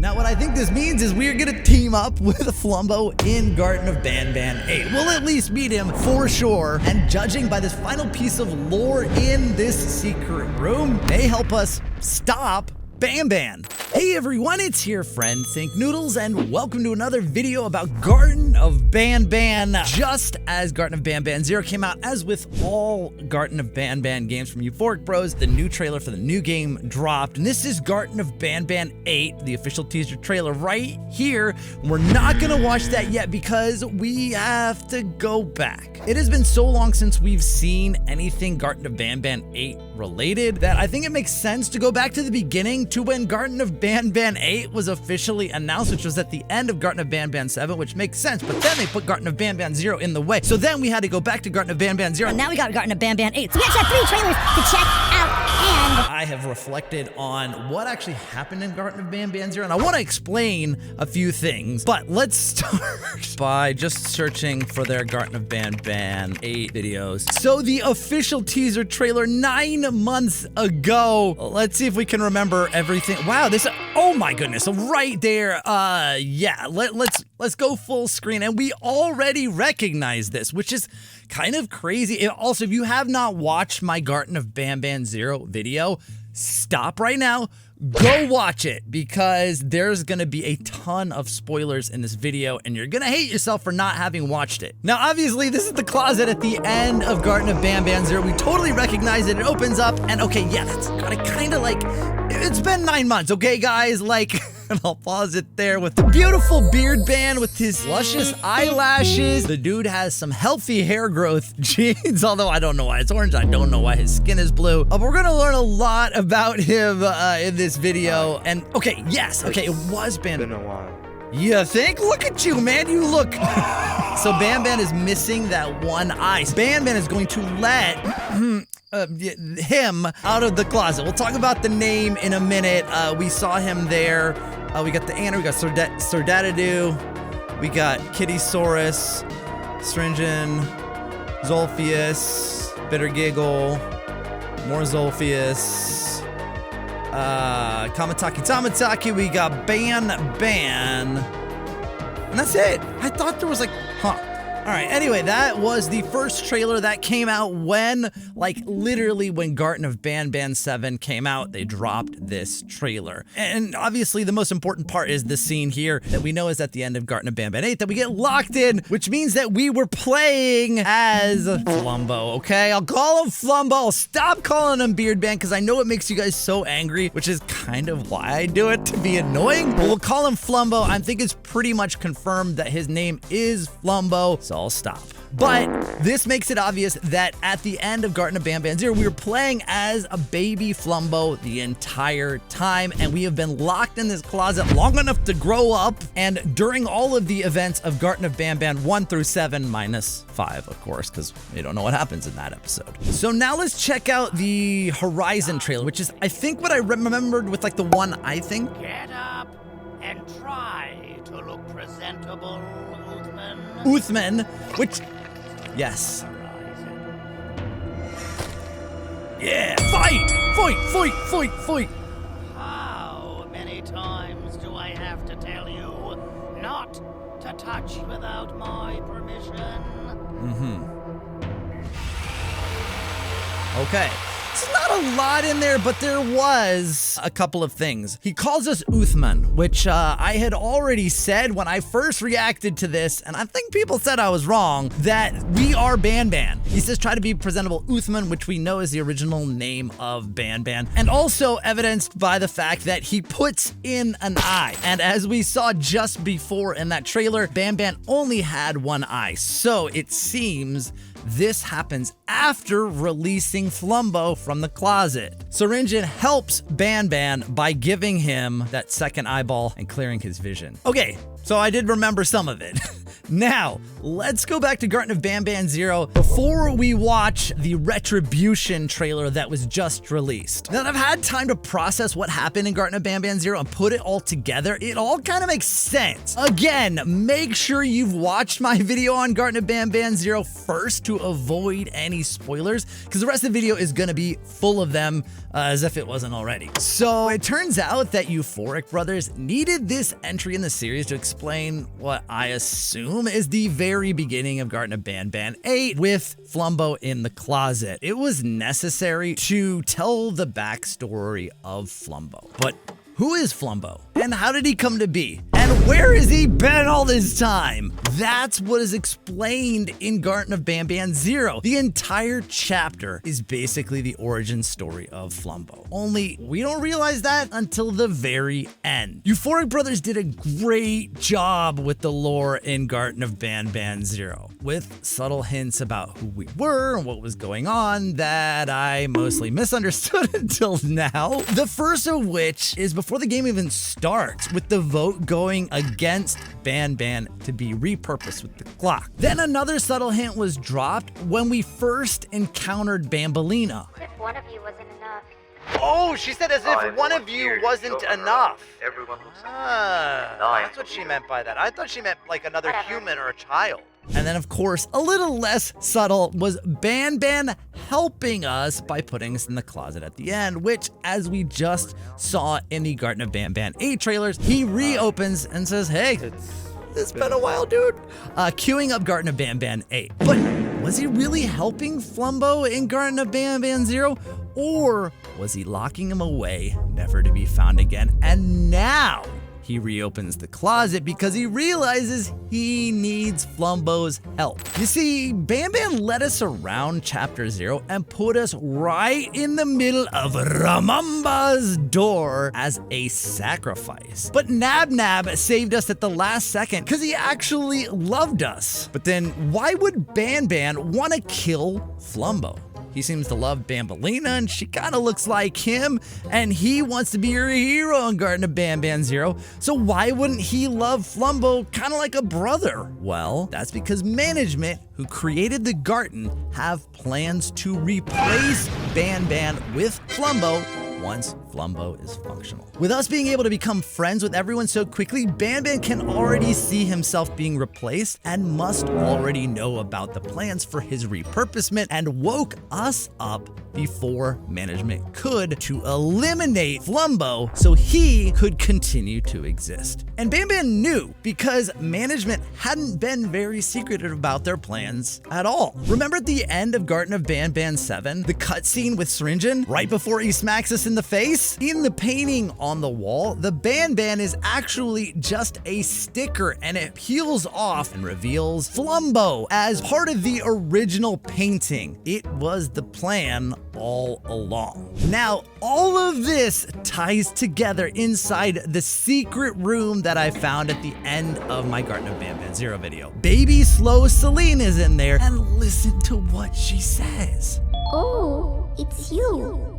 Now, what I think this means is we're gonna team up with Flumbo in Garten of Banban 8. We'll at least meet him for sure. And judging by this final piece of lore in this secret room, may help us stop Banban. Hey everyone, it's your friend Thinknoodles, and welcome to another video about Garten of Banban. Just as Garten of Banban 0 came out, as with all Garten of Banban games from Euphoric Bros, the new trailer for the new game dropped, and this is Garten of Banban 8, the official teaser trailer right here. We're not gonna watch that yet because we have to go back. It has been so long since we've seen anything Garten of Banban 8 related that I think it makes sense to go back to the beginning, to when Garten of Banban 8 was officially announced, which was at the end of Garten of Banban 7, which makes sense, but then they put Garten of Banban 0 in the way. So then we had to go back to Garten of Banban 0. And now we got Garten of Banban 8. So we actually have 3 trailers to check out, and I have reflected on what actually happened in Garten of Banban 0, and I want to explain a few things, but let's start by just searching for their Garten of Banban 8 videos. So the official teaser trailer 9 months ago. Let's see if we can remember everything. Wow, this, oh my goodness, right there. Yeah, let's go full screen, and we already recognize this, which is kind of crazy. Also, if you have not watched my Garten of Banban 0 video, stop right now. Go watch it, because there's gonna be a ton of spoilers in this video and you're gonna hate yourself for not having watched it. Now, obviously, this is the closet at the end of Garten of Banban 0. We totally recognize it. It opens up and okay, yeah, that's kind of like, it's been 9 months, okay, guys? Like, and I'll pause it there with the beautiful beard band with his luscious eyelashes. The dude has some healthy hair growth genes, although I don't know why it's orange. I don't know why his skin is blue. But we're gonna learn a lot about him in this video. And okay, yes, okay, it was Banban. Been a while. You think? Look at you, man. You look. So Banban is missing that one eye. Banban is going to let him out of the closet. We'll talk about the name in a minute. We saw him there. We got the Anna, we got Sordadadu, we got Kittysaurus, Stringin, Zolphius, Bitter Giggle, more Zolphius, Kamataki Tamataki, we got Banban, and that's it. I thought there was like, All right, anyway, that was the first trailer that came out when, like, literally when Garten of Banban 7 came out, they dropped this trailer. And obviously the most important part is the scene here that we know is at the end of Garten of Banban 8 that we get locked in, which means that we were playing as Flumbo, okay? I'll call him Flumbo. I'll stop calling him Beardban because I know it makes you guys so angry, which is kind of why I do it, to be annoying. But we'll call him Flumbo. I think it's pretty much confirmed that his name is Flumbo, so I'll stop. But this makes it obvious that at the end of Garten of Banban 0, we were playing as a baby Flumbo the entire time, and we have been locked in this closet long enough to grow up, and during all of the events of Garten of Banban 1 through 7, minus 5, of course, because we don't know what happens in that episode. So now let's check out the Horizon trailer, which is, I think, what I remembered with like the one eye thing. Get up and try to look presentable, Uthman, which, yes. Yeah, fight. How many times do I have to tell you not to touch without my permission? Okay. It's not a lot in there, but there was a couple of things. He calls us Uthman, which I had already said when I first reacted to this, and I think people said I was wrong, that we are Banban. He says try to be presentable Uthman, which we know is the original name of Banban, and also evidenced by the fact that he puts in an eye. And as we saw just before in that trailer, Banban only had one eye, so it seems this happens after releasing Flumbo from the closet. Syringin helps Banban by giving him that second eyeball and clearing his vision. Okay, So I did remember some of it. Now, let's go back to Garten of Banban 0 before we watch the Retribution trailer that was just released. Now that I've had time to process what happened in Garten of Banban 0 and put it all together, it all kind of makes sense. Again, make sure you've watched my video on Garten of Banban 0 first to avoid any spoilers, because the rest of the video is going to be full of them as if it wasn't already. So it turns out that Euphoric Brothers needed this entry in the series to explain what I assume is the very beginning of Garten of Banban 8 with Flumbo in the closet. It was necessary to tell the backstory of Flumbo. But who is Flumbo? And how did he come to be? And where has he been all this time? That's what is explained in Garten of Banban 0. The entire chapter is basically the origin story of Flumbo. Only we don't realize that until the very end. Euphoric Brothers did a great job with the lore in Garten of Banban 0, with subtle hints about who we were and what was going on that I mostly misunderstood until now. The first of which is before the game even starts, with the vote going against Banban to be repurposed with the clock. Then another subtle hint was dropped when we first encountered Bambolina. If one of you wasn't enough. Oh, she said as if one of you wasn't enough. Everyone looks That's what she meant by that. I thought she meant like another human or a child. And then, of course, a little less subtle was Banban helping us by putting us in the closet at the end, which, as we just saw in the Garten of Banban 8 trailers, he reopens and says, hey, it's been a while, dude. Queuing up Garten of Banban 8. But was he really helping Flumbo in Garten of Banban 0? Or was he locking him away, never to be found again? And now he reopens the closet because he realizes he needs Flumbo's help. You see, Banban led us around Chapter 0 and put us right in the middle of Ramamba's door as a sacrifice. But Nab Nab saved us at the last second because he actually loved us. But then why would Banban want to kill Flumbo? He seems to love Bambolina, and she kind of looks like him, and he wants to be your hero in Garten of Banban 0, so why wouldn't he love Flumbo kind of like a brother? Well, that's because management, who created the Garten, have plans to replace Banban with Flumbo once Flumbo is functional. With us being able to become friends with everyone so quickly, Banban can already see himself being replaced and must already know about the plans for his repurposement and woke us up before management could to eliminate Flumbo so he could continue to exist. And Banban knew because management hadn't been very secretive about their plans at all. Remember at the end of Garten of Banban 7, the cutscene with Syringan right before he smacks us in the face? In the painting on the wall, the Banban is actually just a sticker and it peels off and reveals Flumbo as part of the original painting. It was the plan all along. Now, all of this ties together inside the secret room that I found at the end of my Garten of Banban 0 video. Baby Slow Celine is in there, and listen to what she says. Oh, it's you.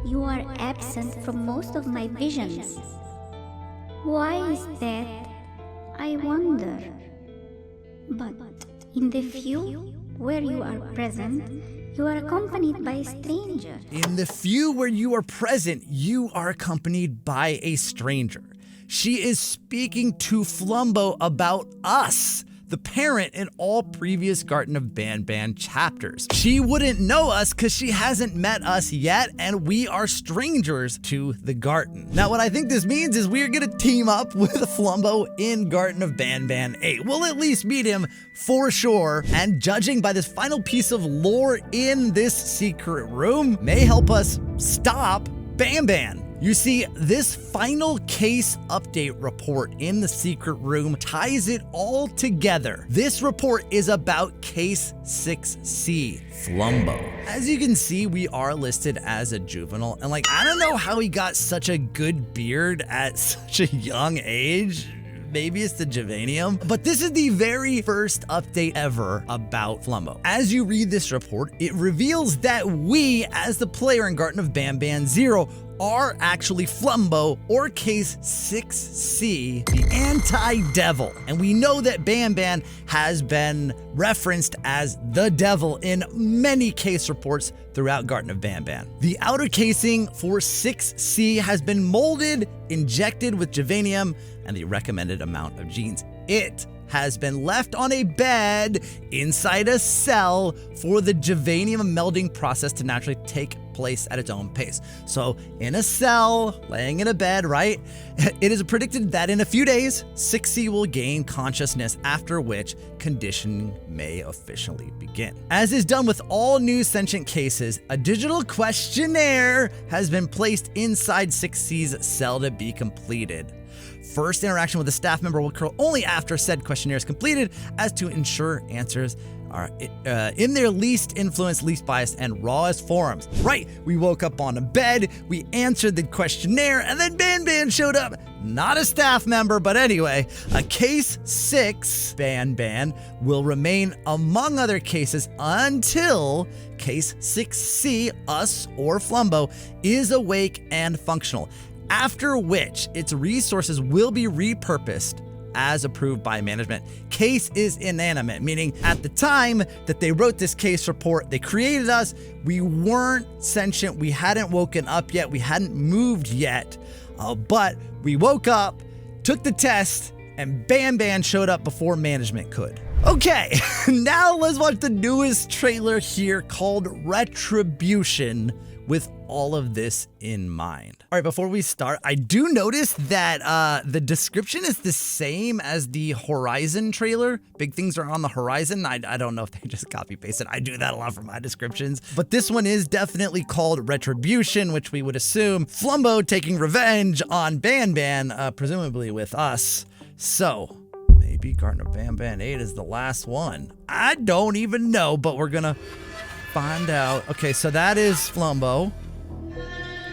You are absent from most of my visions. Why is that? I wonder. But in the few where you are present, you are accompanied by a stranger. In the few where you are present, you are accompanied by a stranger. She is speaking to Flumbo about us, the parent in all previous Garten of Banban chapters. She wouldn't know us because she hasn't met us yet, and we are strangers to the Garten. Now, what I think this means is we're gonna team up with Flumbo in Garten of Banban 8. We'll at least meet him for sure, and judging by this final piece of lore in this secret room, may help us stop Banban. You see, this final case update report in the secret room ties it all together. This report is about case 6C, Flumbo. As you can see, we are listed as a juvenile, and I don't know how he got such a good beard at such a young age. Maybe it's the Javanium, but this is the very first update ever about Flumbo. As you read this report, it reveals that we, as the player in Garten of Banban 0, are actually Flumo, or Case 6C, the anti-devil. And we know that Banban has been referenced as the devil in many case reports throughout Garten of Banban. The outer casing for 6C has been molded, injected with Javanium, and the recommended amount of genes. It has been left on a bed inside a cell for the Javanium melding process to naturally take place at its own pace. So in a cell, laying in a bed, right? It is predicted that in a few days, 6C will gain consciousness, after which conditioning may officially begin. As is done with all new sentient cases, a digital questionnaire has been placed inside 6C's cell to be completed. First interaction with a staff member will occur only after said questionnaire is completed, as to ensure answers are in their least influenced, least biased, and rawest forms. Right, we woke up on a bed, we answered the questionnaire, and then Banban showed up. Not a staff member, but anyway, a Case 6 Banban will remain among other cases until Case 6C, us or Flumo, is awake and functional, after which its resources will be repurposed as approved by management. Case is inanimate, meaning at the time that they wrote this case report, they created us, we weren't sentient, we hadn't woken up yet, we hadn't moved yet, but we woke up, took the test, and Banban showed up before management could. Okay, now let's watch the newest trailer here called Retribution, with all of this in mind. All right, before we start, I do notice that the description is the same as the Horizon trailer. Big things are on the horizon. I don't know if they just copy pasted. I do that a lot for my descriptions, but this one is definitely called Retribution, which we would assume Flumo taking revenge on Banban, presumably with us. So maybe Garten of Banban 8 is the last one. I don't even know, but we're gonna find out. Okay, so that is Flumo.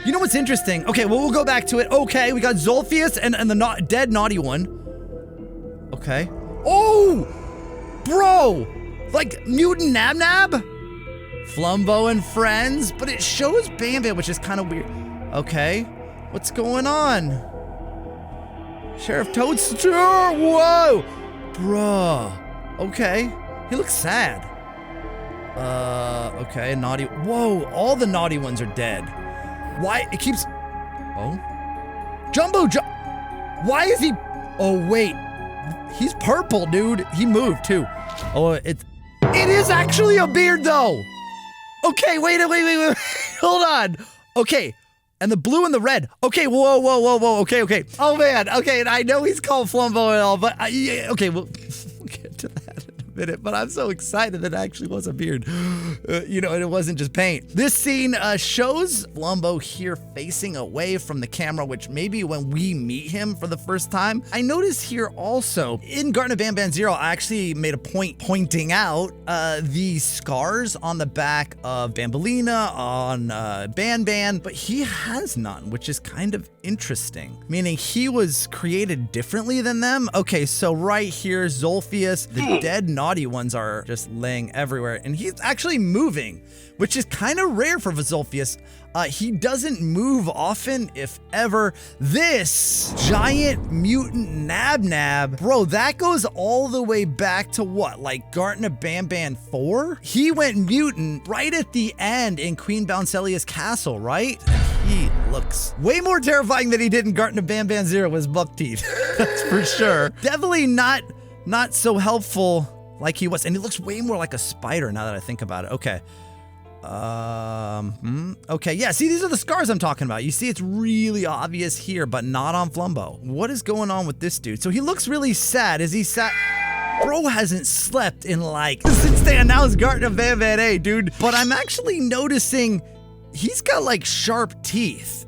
You know what's interesting? Okay, well, we'll go back to it. Okay, we got Zolphius and the dead naughty one. Okay. Oh! Bro! Like, Mutant Nabnab? Flumo and friends, but it shows Banban, which is kind of weird. Okay. What's going on? Sheriff Toadster! Whoa! Bruh. Okay. He looks sad. Okay, naughty. Whoa, all the naughty ones are dead. Why? It keeps. Oh. Why is he. Oh, wait. He's purple, dude. He moved, too. Oh, it is actually a beard, though. Okay, wait. Hold on. Okay. And the blue and the red. Okay, whoa. Okay. Oh, man. Okay, and I know he's called Flumo and all, but yeah, okay, we'll get to that in a minute. But I'm so excited that it actually was a beard. You know, and it wasn't just paint. This scene shows Flumo here facing away from the camera, which maybe when we meet him for the first time. I noticed here also, in Garten of Banban 0, I actually made a point pointing out the scars on the back of Bambolina, on Banban, but he has none, which is kind of interesting. Meaning he was created differently than them. Okay, so right here, Zolphius, the dead naughty ones are just laying everywhere, and he's actually moving, which is kind of rare for Zolphius. He doesn't move often, if ever. This giant mutant Nabnab, bro, that goes all the way back to what, like Garten of Banban 4? He went mutant right at the end in Queen Bouncelia's castle, right? He looks way more terrifying than he did in Garten of Banban 0 with his buck teeth. That's for sure. Definitely not so helpful like he was. And he looks way more like a spider now that I think about it. Okay. Okay, yeah, see, these are the scars I'm talking about. You see, it's really obvious here, but not on Flumo. What is going on with this dude? So he looks really sad. Is he sad? Bro hasn't slept in like, since they announced Garten of Banban 8, dude. But I'm actually noticing he's got like sharp teeth.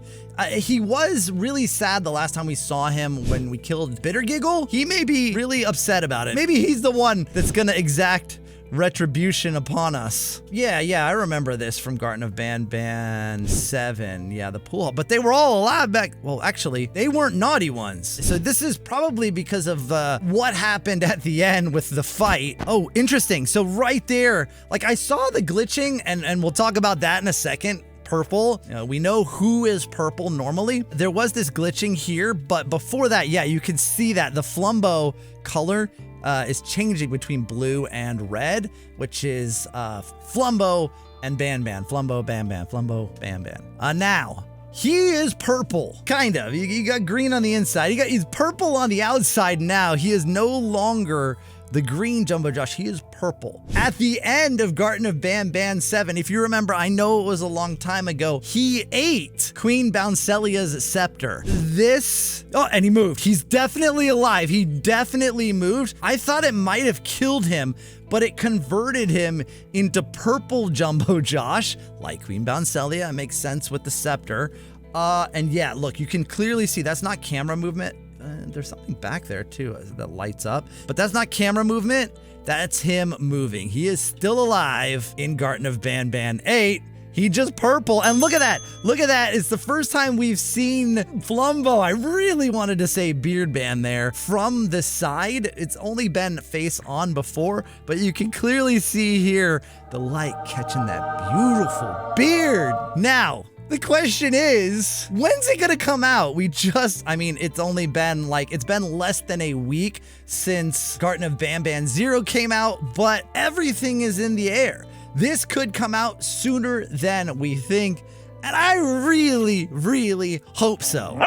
He was really sad the last time we saw him when we killed Bittergiggle. He may be really upset about it. Maybe he's the one that's gonna exact retribution upon us. Yeah, I remember this from Garten of Banban 7. Yeah, the pool hall. But they were all alive back. Well, actually, they weren't naughty ones. So this is probably because of what happened at the end with the fight. Oh, interesting. So right there, like I saw the glitching, and we'll talk about that in a second. purple. We know who is purple normally. There was this glitching here, but before that, yeah, you can see that the Flumbo color is changing between blue and red, which is Flumbo and Banban. Flumbo, Banban, Flumbo, Banban. Now, he is purple, kind of. You got green on the inside. He's purple on the outside now. He is no longer the green Jumbo Josh. He is purple. At the end of Garten of Banban 7, if you remember, I know it was a long time ago, he ate Queen Bouncelia's scepter. And he moved. He's definitely alive. He definitely moved. I thought it might have killed him, but it converted him into purple Jumbo Josh, like Queen Bouncelia. It makes sense with the scepter. And yeah, look, you can clearly see that's not camera movement. There's something back there too that lights up, but that's not camera movement. That's him moving. He is still alive in Garten of Banban 8. He just purple, and look at that. Look at that. It's the first time we've seen Flumbo. I really wanted to say Beard Band there. From the side, it's only been face on before, but you can clearly see here the light catching that beautiful beard. Now, the question is, when's it gonna come out? It's only been it's been less than a week since Garten of Banban 0 came out, but everything is in the air. This could come out sooner than we think, and I really, really hope so.